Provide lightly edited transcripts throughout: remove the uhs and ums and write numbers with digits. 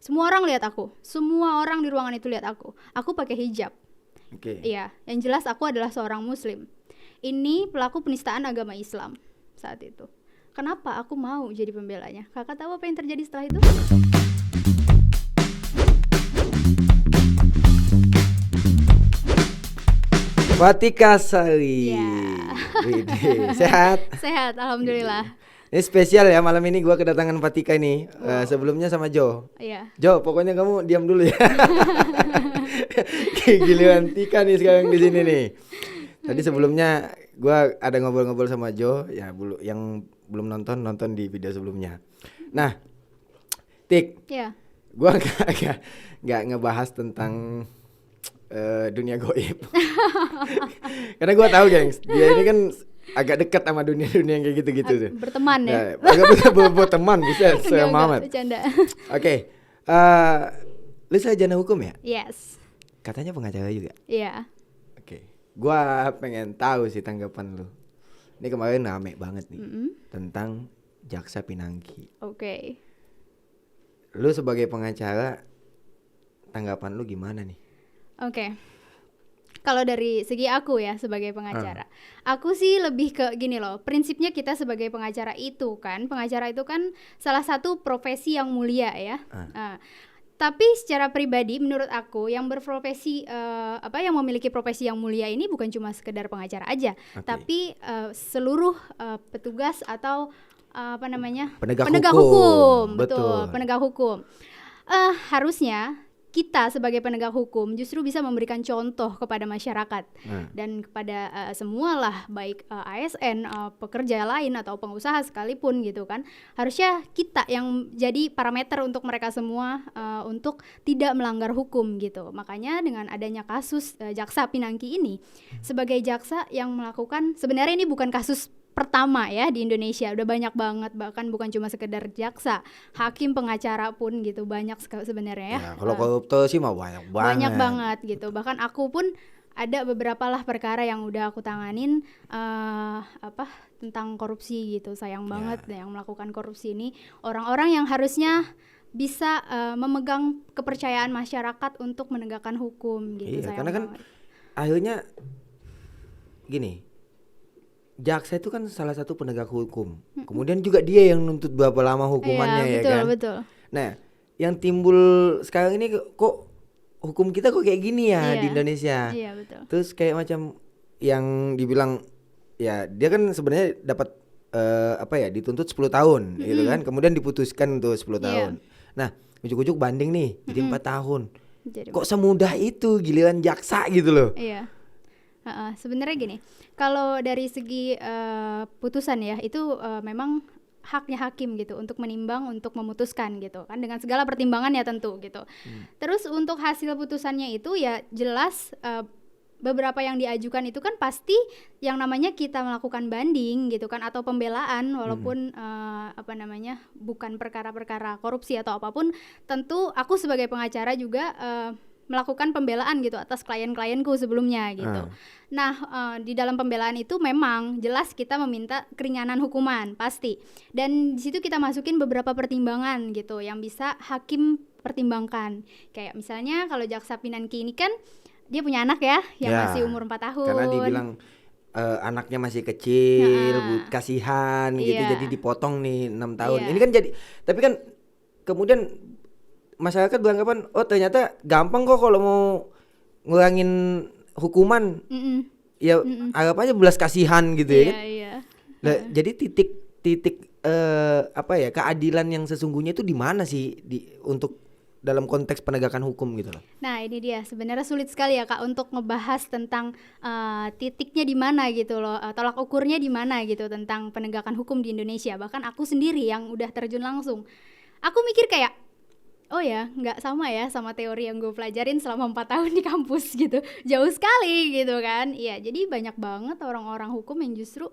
Semua orang lihat aku. Semua orang di ruangan itu lihat aku. Aku pakai hijab. Oke. Iya, yang jelas aku adalah seorang muslim. Ini pelaku penistaan agama Islam saat itu. Kenapa aku mau jadi pembelanya? Kakak tahu apa yang terjadi setelah itu? Watika Sari. Ya. Widih, sehat? Sehat, alhamdulillah. Ini spesial ya, malam ini gua kedatangan Watika nih. Sebelumnya sama Jo. Iya. Jo, pokoknya kamu diam dulu ya. Giliran Tika nih sekarang di sini nih. Tadi sebelumnya gua ada ngobrol-ngobrol sama Jo, ya yang belum nonton di video sebelumnya. Nah, Tik. Iya. Gua nggak ngebahas tentang dunia goib. Karena gua tahu, gengs, dia ini kan agak dekat sama dunia yang kayak gitu-gitu tuh. Berteman ya. Agak berteman bisa Enggak, Muhammad. bercanda. Oke. Lu sarjana hukum ya? Yes. Katanya pengacara juga. Iya. Oke. Gua pengen tahu sih tanggapan lu. Ini kemarin rame banget nih tentang jaksa pinangki. Oke. Lu sebagai pengacara, tanggapan lu gimana nih? Oke. Kalau dari segi aku ya sebagai pengacara, aku sih lebih ke gini loh. Prinsipnya kita sebagai pengacara itu kan salah satu profesi yang mulia ya. Tapi secara pribadi menurut aku yang berprofesi yang memiliki profesi yang mulia ini bukan cuma sekedar pengacara aja, tapi seluruh petugas atau penegak hukum. Betul, penegak hukum. Harusnya kita sebagai penegak hukum justru bisa memberikan contoh kepada masyarakat dan kepada semualah, baik ASN, pekerja lain atau pengusaha sekalipun gitu kan. Harusnya kita yang jadi parameter untuk mereka semua untuk tidak melanggar hukum gitu. Makanya dengan adanya kasus jaksa pinangki ini, sebagai jaksa yang melakukan, sebenarnya ini bukan kasus pertama ya di Indonesia, udah banyak banget, bahkan bukan cuma sekedar jaksa, hakim, pengacara pun gitu banyak sebenarnya ya. Kalau koruptor sih mah banyak banget. Banyak banget gitu. Bahkan aku pun ada beberapa lah perkara yang udah aku tanganin tentang korupsi gitu. Sayang banget yang melakukan korupsi ini orang-orang yang harusnya bisa memegang kepercayaan masyarakat untuk menegakkan hukum gitu. Iya, sayang karena kan banget. akhirnya gini. Jaksa itu kan salah satu penegak hukum. Kemudian juga dia yang nuntut berapa lama hukumannya, betul, ya kan? Betul. Nah, yang timbul sekarang ini kok hukum kita kok kayak gini ya di Indonesia. Iya, betul. Terus kayak macam yang dibilang ya dia kan sebenarnya dapat dituntut 10 tahun gitu kan. Kemudian diputuskan untuk 10 tahun. Nah, ujuk-ujuk banding nih jadi 4 tahun. Kok semudah itu giliran jaksa gitu loh. Iya. Sebenarnya gini, kalau dari segi putusan ya itu memang haknya hakim gitu untuk menimbang, untuk memutuskan gitu kan, dengan segala pertimbangan ya tentu gitu. Terus untuk hasil putusannya itu ya jelas beberapa yang diajukan itu kan pasti yang namanya kita melakukan banding gitu kan, atau pembelaan walaupun bukan perkara-perkara korupsi atau apapun. Tentu aku sebagai pengacara juga melakukan pembelaan gitu atas klien-klienku sebelumnya gitu. Nah, di dalam pembelaan itu memang jelas kita meminta keringanan hukuman pasti. Dan di situ kita masukin beberapa pertimbangan gitu yang bisa hakim pertimbangkan. Kayak misalnya kalau jaksa pinangki ini kan dia punya anak ya yang masih umur 4 tahun. Karena dibilang anaknya masih kecil, kasihan gitu, jadi dipotong nih 6 tahun. Ini kan jadi, tapi kan kemudian masyarakat beranggapan ternyata gampang kok kalau mau ngurangin hukuman. Anggap aja belas kasihan gitu ya kan. Jadi titik keadilan yang sesungguhnya itu di mana sih untuk dalam konteks penegakan hukum gitu loh. Nah, ini dia sebenarnya sulit sekali ya Kak untuk ngebahas tentang titiknya di mana gitu loh, tolak ukurnya di mana gitu tentang penegakan hukum di Indonesia. Bahkan aku sendiri yang udah terjun langsung, aku mikir kayak nggak sama ya sama teori yang gue pelajarin selama 4 tahun di kampus gitu. Jauh sekali gitu kan. Iya, jadi banyak banget orang-orang hukum yang justru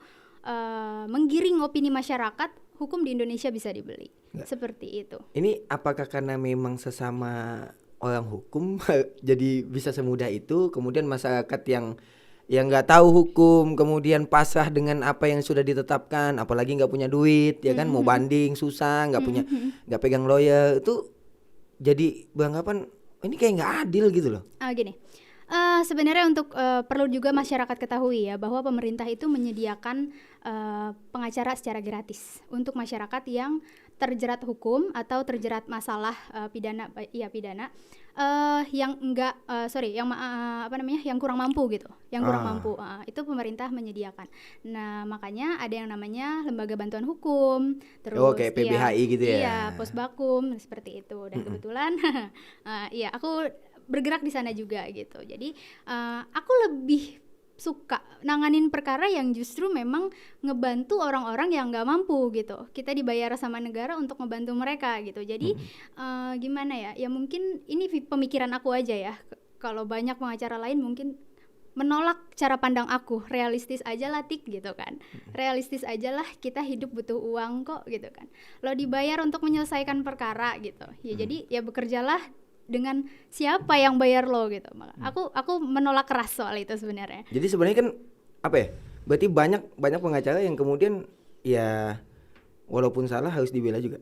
menggiring opini masyarakat hukum di Indonesia bisa dibeli. Seperti itu. Ini apakah karena memang sesama orang hukum jadi bisa semudah itu, kemudian masyarakat yang nggak tahu hukum kemudian pasrah dengan apa yang sudah ditetapkan, apalagi nggak punya duit ya kan, mau banding susah, nggak pegang lawyer, itu jadi beranggapan ini kayak nggak adil gitu loh. Gini, sebenarnya untuk perlu juga masyarakat ketahui ya bahwa pemerintah itu menyediakan pengacara secara gratis untuk masyarakat yang terjerat hukum atau terjerat masalah pidana yang enggak yang kurang mampu gitu, itu pemerintah menyediakan. Nah makanya ada yang namanya lembaga bantuan hukum, terus kayak PBHI gitu ya. Iya, Posbakum seperti itu. Dan kebetulan aku bergerak di sana juga gitu. Jadi aku lebih suka nanganin perkara yang justru memang ngebantu orang-orang yang nggak mampu gitu. Kita dibayar sama negara untuk ngebantu mereka gitu. Jadi gimana ya? Ya mungkin ini pemikiran aku aja ya. Kalau banyak pengacara lain mungkin menolak cara pandang aku, realistis aja lah Tik gitu kan. Realistis aja lah, kita hidup butuh uang kok gitu kan. Lo dibayar untuk menyelesaikan perkara gitu. Ya jadi ya bekerjalah dengan siapa yang bayar lo gitu. Aku menolak keras soal itu sebenarnya. Jadi sebenarnya kan apa ya? Berarti banyak pengacara yang kemudian ya walaupun salah harus dibela juga.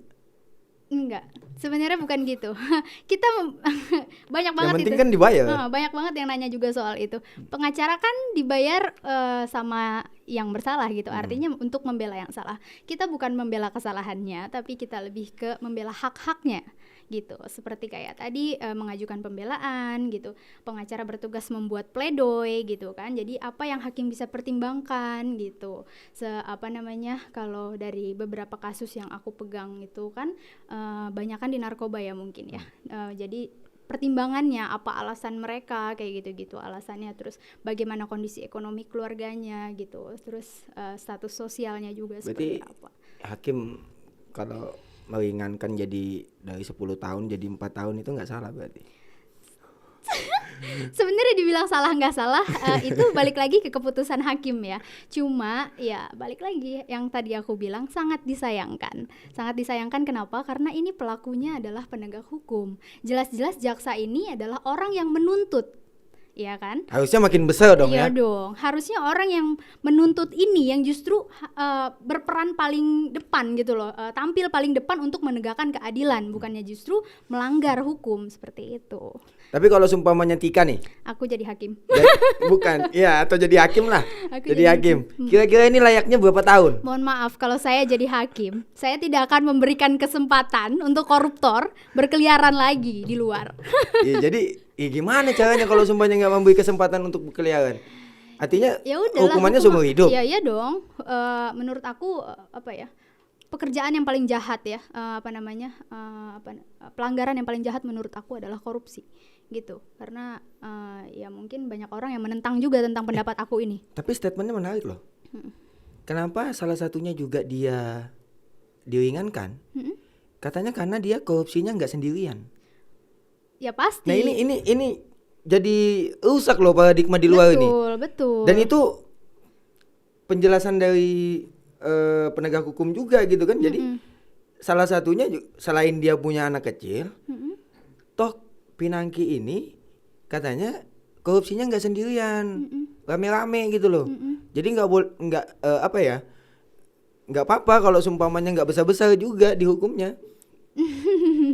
Enggak, sebenarnya bukan gitu. Kita banyak banget yang penting itu. Kan dibayar. Banyak banget yang nanya juga soal itu. Pengacara kan dibayar sama yang bersalah gitu. Artinya untuk membela yang salah. Kita bukan membela kesalahannya, tapi kita lebih ke membela hak-haknya gitu. Seperti kayak tadi mengajukan pembelaan gitu. Pengacara bertugas membuat pledoi gitu kan. Jadi apa yang hakim bisa pertimbangkan gitu. Kalau dari beberapa kasus yang aku pegang itu kan banyakan di narkoba ya mungkin ya. Jadi pertimbangannya apa alasan mereka kayak gitu-gitu alasannya, terus bagaimana kondisi ekonomi keluarganya gitu, terus status sosialnya juga. Berarti seperti apa. Hakim kalau meringankan jadi dari 10 tahun jadi 4 tahun itu nggak salah berarti. Sebenarnya dibilang salah nggak salah itu balik lagi ke keputusan hakim ya. Cuma ya balik lagi yang tadi aku bilang sangat disayangkan. Sangat disayangkan kenapa? Karena ini pelakunya adalah penegak hukum. Jelas-jelas jaksa ini adalah orang yang menuntut. Ya kan? Harusnya makin besar dong ya. Iya dong. Harusnya orang yang menuntut ini yang justru berperan paling depan gitu loh. Tampil paling depan untuk menegakkan keadilan, bukannya justru melanggar hukum seperti itu. Tapi kalau seumpamanya Tika nih, aku jadi hakim. Bukan, ya atau jadi hakim lah. Jadi hakim. Kira-kira ini layaknya berapa tahun? Mohon maaf kalau saya jadi hakim, saya tidak akan memberikan kesempatan untuk koruptor berkeliaran lagi di luar. Ya, jadi gimana caranya kalau sumpahnya nggak memberi kesempatan untuk berkeliaran? Artinya hukumannya seumur hidup. Iya dong. Menurut aku pekerjaan yang paling jahat ya, pelanggaran yang paling jahat menurut aku adalah korupsi gitu. Karena ya mungkin banyak orang yang menentang juga tentang pendapat aku ini. Tapi statementnya menarik loh. Kenapa salah satunya juga dia diringankan? Katanya karena dia korupsinya nggak sendirian. Ya pasti. Nah ini jadi rusak loh paradigma di luar ini. Betul. Dan itu penjelasan dari penegak hukum juga gitu kan. Jadi salah satunya selain dia punya anak kecil, toh Pinangki ini katanya korupsinya nggak sendirian, rame-rame gitu loh. Jadi nggak apa-apa kalau seumpamanya nggak besar-besar juga dihukumnya.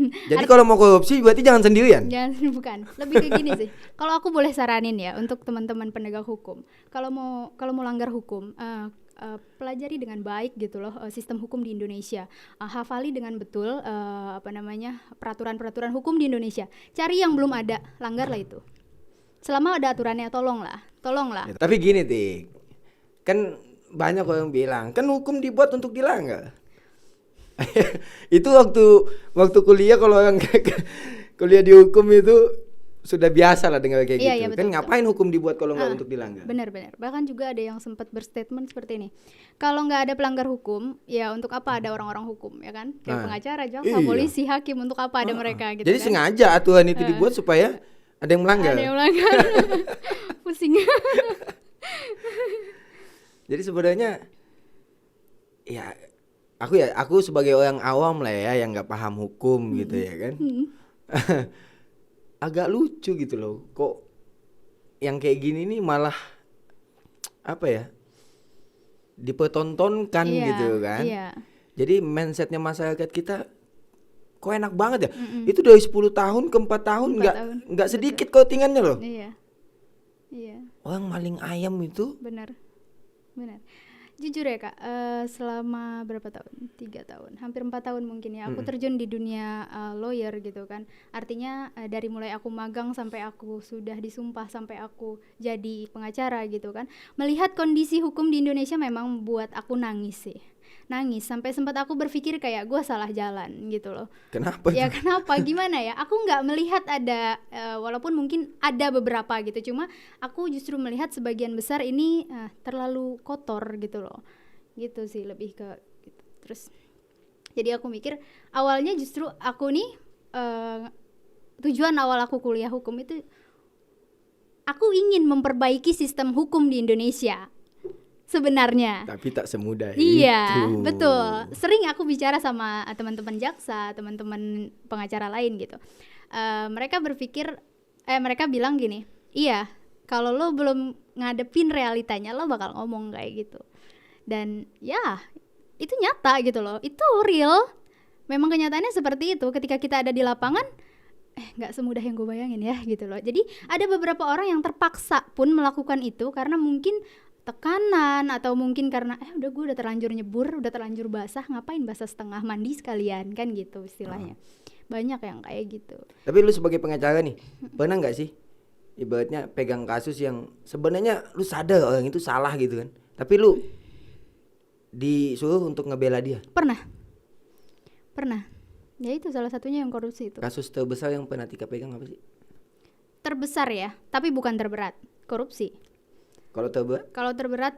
Jadi kalau mau korupsi berarti jangan sendirian. Bukan. Lebih ke gini sih. Kalau aku boleh saranin ya untuk teman-teman penegak hukum, kalau mau langgar hukum, pelajari dengan baik gitu loh sistem hukum di Indonesia. Hafali dengan betul peraturan-peraturan hukum di Indonesia. Cari yang belum ada, langgarlah itu. Selama ada aturannya, tolonglah. Ya, tapi gini Tik, kan banyak orang bilang kan hukum dibuat untuk dilanggar. Itu waktu kuliah, kalau orang kuliah di hukum itu sudah biasa lah dengar kayak gitu. Iya, betul, kan ngapain hukum dibuat kalau nggak untuk dilanggar? Benar. Bahkan juga ada yang sempat berstatement seperti ini. Kalau nggak ada pelanggar hukum, ya untuk apa ada orang-orang hukum, ya kan? Kayak pengacara, jaksa, polisi, hakim, untuk apa ada mereka gitu. Jadi kan sengaja aturan itu dibuat supaya ada yang melanggar. Pusing. Jadi sebenarnya ya aku sebagai orang awam lah ya yang nggak paham hukum gitu ya kan. Agak lucu gitu loh, kok yang kayak gini nih malah dipertontonkan gitu kan. Jadi mindsetnya masyarakat kita kok enak banget ya. Itu dari 10 tahun ke 4 tahun 4 tahun. nggak sedikit coatingannya loh. Iya. Iya. Orang maling ayam itu. Benar. Jujur ya Kak, selama berapa tahun? 3 tahun, hampir 4 tahun mungkin ya. Aku terjun di dunia lawyer gitu kan. Artinya dari mulai aku magang sampai aku sudah disumpah sampai aku jadi pengacara gitu kan. Melihat kondisi hukum di Indonesia memang buat aku nangis sih. Nangis sampai sempat aku berpikir kayak gue salah jalan gitu loh. Kenapa? Ya kenapa? Gimana ya? Aku nggak melihat ada, walaupun mungkin ada beberapa gitu. Cuma aku justru melihat sebagian besar ini terlalu kotor gitu loh. Gitu sih lebih ke gitu. Terus jadi aku mikir awalnya justru aku nih tujuan awal aku kuliah hukum itu aku ingin memperbaiki sistem hukum di Indonesia. Sebenarnya. Tapi tak semudah iya, itu. betul. Sering aku bicara sama teman-teman jaksa, teman-teman pengacara lain gitu. Mereka bilang gini, iya, kalau lo belum ngadepin realitanya, lo bakal ngomong kayak gitu. Dan ya, itu nyata gitu loh, itu real. Memang kenyataannya seperti itu. Ketika kita ada di lapangan, nggak semudah yang gue bayangin ya gitu loh. Jadi ada beberapa orang yang terpaksa pun melakukan itu karena mungkin tekanan atau mungkin karena udah gue udah terlanjur nyebur, udah terlanjur basah, ngapain basah setengah, mandi sekalian kan gitu istilahnya. Banyak yang kayak gitu. Tapi lu sebagai pengacara nih, pernah nggak sih ibaratnya pegang kasus yang sebenarnya lu sadar orang itu salah gitu kan, tapi lu disuruh untuk ngebela dia? Pernah. Ya itu salah satunya yang korupsi itu. Kasus terbesar yang pernah Tika pegang apa sih? Terbesar ya, tapi bukan terberat. Korupsi. Kalau terberat,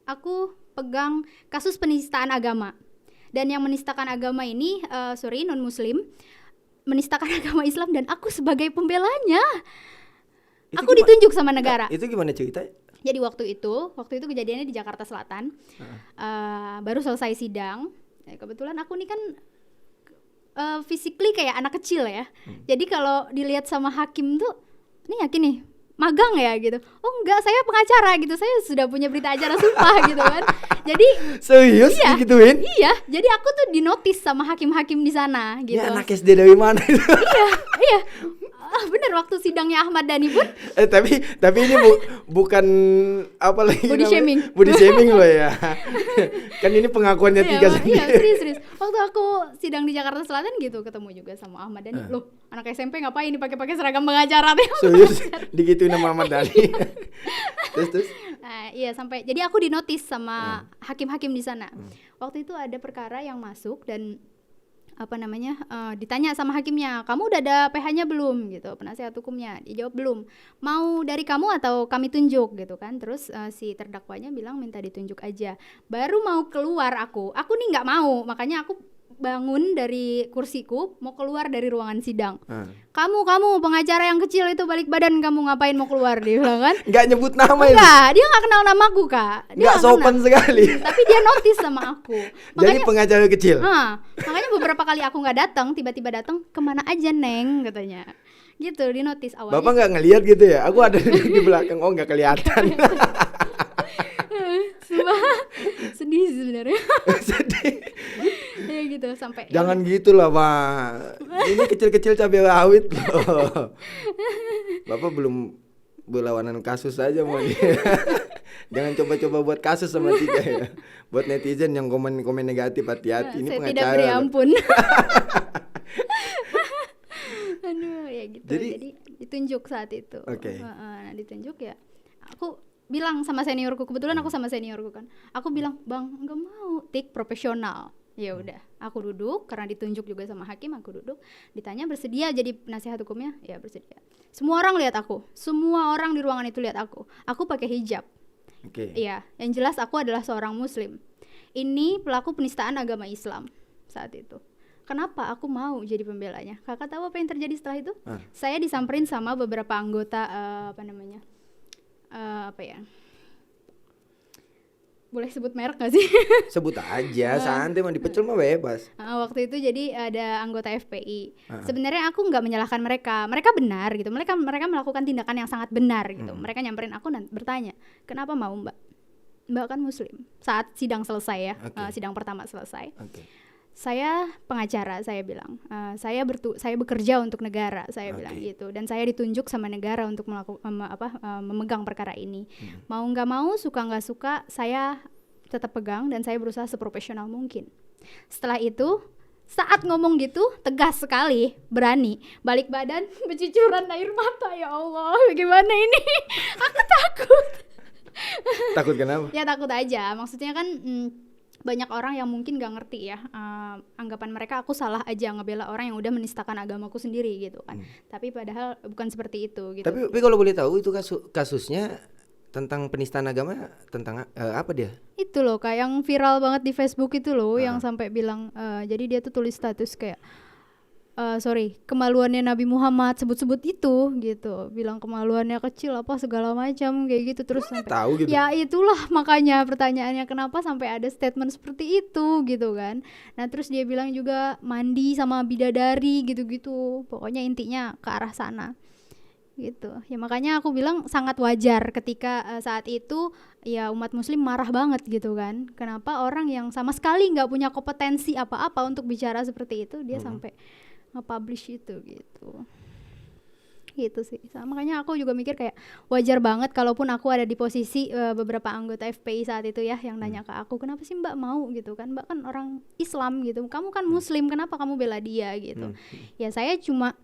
aku pegang kasus penistaan agama. Dan yang menistakan agama ini, non muslim, menistakan agama Islam dan aku sebagai pembelanya. Aku ditunjuk sama negara. Itu gimana ceritanya? Jadi waktu itu kejadiannya di Jakarta Selatan. Baru selesai sidang. Kebetulan aku nih kan physically kayak anak kecil ya. Jadi kalau dilihat sama hakim tuh, ini yakin nih magang ya gitu. Oh enggak, saya pengacara gitu. Saya sudah punya berita acara sumpah gitu kan. Jadi serius digituin? Iya, jadi aku tuh dinotis sama hakim-hakim di sana gitu. Ya anak SD dari mana itu? Iya. Bener waktu sidangnya Ahmad Dhani pun. Tapi ini bukan apa lagi body shaming. Body shaming loh ya. Kan ini pengakuannya Tika sendiri. Iya, serius. Waktu aku sidang di Jakarta Selatan gitu ketemu juga sama Ahmad Dhani. Loh, anak SMP ngapain nih pakai seragam pengacara? Serius digituin sama Ahmad Dhani. Terus? Iya sampai. Jadi aku dinotis sama hakim-hakim di sana. Waktu itu ada perkara yang masuk dan ditanya sama hakimnya, kamu udah ada PH-nya belum gitu, penasihat hukumnya. Dijawab belum. Mau dari kamu atau kami tunjuk gitu kan. Terus si terdakwanya bilang minta ditunjuk aja. Baru mau keluar aku nih nggak mau, makanya aku bangun dari kursiku mau keluar dari ruangan sidang. Kamu pengacara yang kecil itu balik badan, kamu ngapain mau keluar, dia bilang kan. Nggak nyebut nama itu. Enggak, dia nggak kenal namaku Kak. Nggak sopan sekali. Tapi dia notice sama aku. Jadi pengacara kecil. Makanya beberapa kali aku nggak datang, tiba-tiba datang, kemana aja Neng katanya. Gitu, di notice awalnya. Bapak nggak ngelihat gitu ya? Aku ada di belakang, oh nggak kelihatan. Sedih sebenarnya. Sedih. Ya gitu sampai. Jangan gitulah Pak. Ini kecil-kecil cabai rawit loh. Bapak belum berlawanan kasus aja mau dia. Jangan coba-coba buat kasus sama Tika ya. Buat netizen yang komen negatif, hati-hati. Ini saya pengacara. tidak beri ampun. Aduh ya gitu. Jadi ditunjuk saat itu. Ditunjuk ya. Aku bilang sama seniorku, kebetulan aku sama seniorku kan. Aku bilang, "Bang, enggak mau, tik profesional." Ya udah, aku duduk karena ditunjuk juga sama hakim, aku duduk. Ditanya bersedia jadi penasihat hukumnya? Ya bersedia. Semua orang lihat aku. Semua orang di ruangan itu lihat aku. Aku pakai hijab. Iya, yang jelas aku adalah seorang muslim. Ini pelaku penistaan agama Islam saat itu. Kenapa aku mau jadi pembelanya? Kakak tahu apa yang terjadi setelah itu? Saya disamperin sama beberapa anggota boleh sebut merek gak sih? Sebut aja, santai mah dipecel mah bebas. Waktu itu jadi ada anggota FPI. Sebenarnya aku nggak menyalahkan mereka benar gitu. Mereka melakukan tindakan yang sangat benar gitu. Mereka nyamperin aku dan bertanya, kenapa mau Mbak? Mbak kan muslim. Saat sidang selesai ya, sidang pertama selesai. saya pengacara, saya bilang, saya bekerja untuk negara, saya bilang gitu, dan saya ditunjuk sama negara untuk memegang perkara ini. Mau nggak mau, suka nggak suka, saya tetap pegang dan saya berusaha seprofesional mungkin. Setelah itu, saat ngomong gitu, tegas sekali, berani, balik badan, bercucuran air mata, ya Allah, bagaimana ini? Aku takut. Takut kenapa? Ya takut aja, maksudnya kan banyak orang yang mungkin gak ngerti ya, anggapan mereka aku salah aja ngebela orang yang udah menistakan agamaku sendiri gitu kan. Tapi padahal bukan seperti itu gitu. Tapi kalau boleh tahu itu kasusnya tentang penistaan agama, tentang apa dia? Itu loh kayak yang viral banget di Facebook itu loh, yang sampai bilang jadi dia tuh tulis status kayak kemaluannya Nabi Muhammad, sebut-sebut itu gitu, bilang kemaluannya kecil apa segala macam kayak gitu, terus sampai tahu gitu. Ya itulah makanya pertanyaannya kenapa sampai ada statement seperti itu gitu kan. Nah terus dia bilang juga mandi sama bidadari gitu-gitu, pokoknya intinya ke arah sana gitu. Ya makanya aku bilang sangat wajar ketika saat itu ya umat muslim marah banget gitu kan. Kenapa orang yang sama sekali nggak punya kompetensi apa-apa untuk bicara seperti itu dia sampai nge-publish itu gitu sih. Makanya aku juga mikir kayak wajar banget kalaupun aku ada di posisi beberapa anggota FPI saat itu ya yang nanya ke aku, kenapa sih Mbak mau gitu kan, Mbak kan orang Islam gitu, kamu kan muslim, kenapa kamu bela dia gitu. Ya saya cuma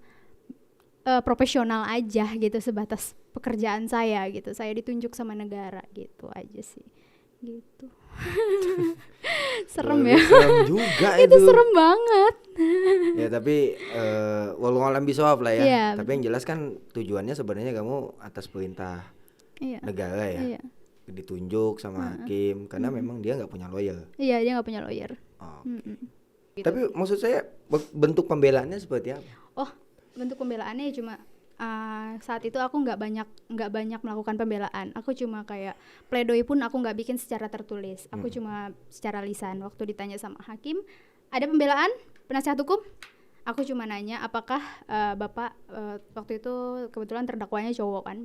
profesional aja gitu, sebatas pekerjaan saya gitu, saya ditunjuk sama negara gitu aja sih gitu. Serem ya. Serem juga itu serem banget. Ya tapi walau alam bisawab lah ya. Yeah, tapi yang jelas kan tujuannya sebenarnya kamu atas perintah negara ya. Ditunjuk sama hakim karena memang dia nggak punya lawyer. Iya, dia nggak punya lawyer. Gitu. Tapi maksud saya bentuk pembelaannya seperti apa? Oh, bentuk pembelaannya cuma saat itu aku nggak banyak melakukan pembelaan. Aku cuma kayak pledoi pun aku nggak bikin secara tertulis. Aku cuma secara lisan. Waktu ditanya sama hakim, ada pembelaan penasihat hukum? Aku cuma nanya apakah bapak waktu itu kebetulan terdakwanya cowok kan,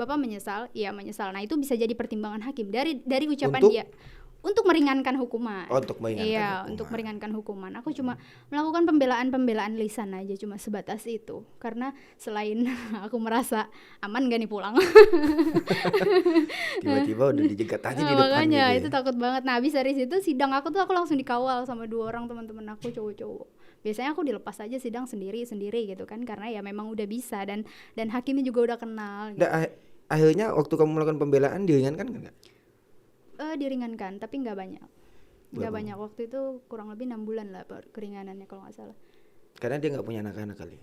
bapak menyesal? Iya menyesal. Nah itu bisa jadi pertimbangan hakim dari ucapan dia. Untuk meringankan hukuman. Untuk meringankan hukuman. Untuk meringankan hukuman. Aku cuma melakukan pembelaan lisan aja, cuma sebatas itu. Karena selain aku merasa aman gak nih pulang. Tiba-tiba udah dijegat aja di depan. Makanya gitu ya. itu takut banget. Nah habis dari situ sidang aku langsung dikawal sama 2 orang teman-teman aku cowok-cowok. Biasanya aku dilepas aja sidang sendiri gitu kan, karena ya memang udah bisa dan hakimnya juga udah kenal. Gitu. Akhirnya waktu kamu melakukan pembelaan diringankan enggak? Diringankan tapi nggak banyak waktu itu, kurang lebih 6 bulan lah keringanannya kalau nggak salah. Karena dia nggak punya anak-anak kali.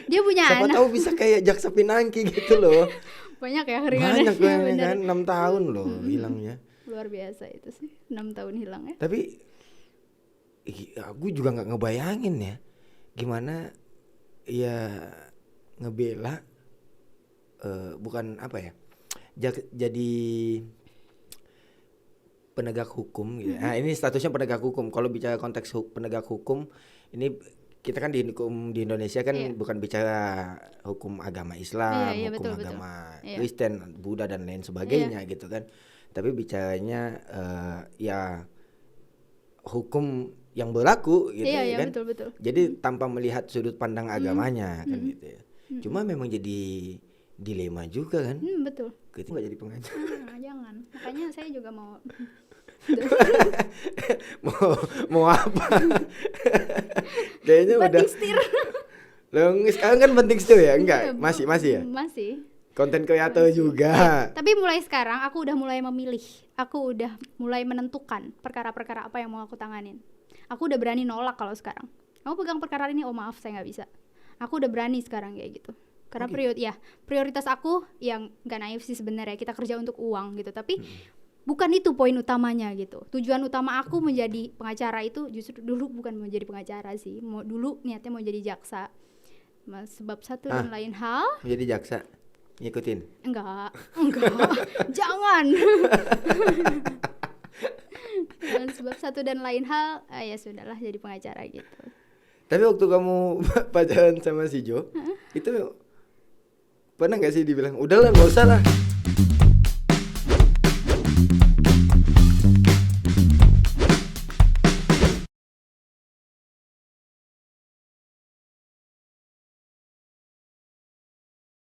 Dia punya siapa anak. Tahu bisa kayak jaksa pinangki gitu loh. Banyak ya keringanannya. Banyak kan 6 tahun loh hilangnya. Luar biasa itu sih 6 tahun hilang ya. Tapi aku juga nggak ngebayangin ya gimana ya ngebela bukan apa ya jadi penegak hukum gitu. Nah, ini statusnya penegak hukum. Kalau bicara konteks penegak hukum, ini kita kan di Indonesia kan bukan bicara hukum agama Islam, hukum agama Kristen, Buddha dan lain sebagainya gitu kan. Tapi bicaranya ya hukum yang berlaku gitu kan. Betul. Jadi tanpa melihat sudut pandang agamanya kan gitu ya. Cuma memang jadi dilema juga kan. Betul. Kita nggak jadi pengacara. Jangan. Makanya saya juga mau mau apa? Kayaknya udah. Penting setir. Loh, sekarang kan penting setir ya? Enggak, masih ya? Masih. Konten kreator juga. Tapi mulai sekarang aku udah mulai memilih. Aku udah mulai menentukan perkara-perkara apa yang mau aku tanganin. Aku udah berani nolak kalau sekarang. Kamu pegang perkara ini, oh maaf saya nggak bisa. Aku udah berani sekarang kayak gitu. Karena prioritas aku yang nggak naif sih sebenarnya, kita kerja untuk uang gitu. Tapi bukan itu poin utamanya gitu. Tujuan utama aku menjadi pengacara itu justru dulu bukan mau jadi pengacara sih. Dulu niatnya mau jadi jaksa. Sebab satu dan lain hal. Jadi jaksa, ngikutin? Enggak. Jangan. Dan sebab satu dan lain hal, ya sudahlah jadi pengacara gitu. Tapi waktu kamu pacaran sama si Jo, itu pernah nggak sih dibilang, udahlah nggak usah lah?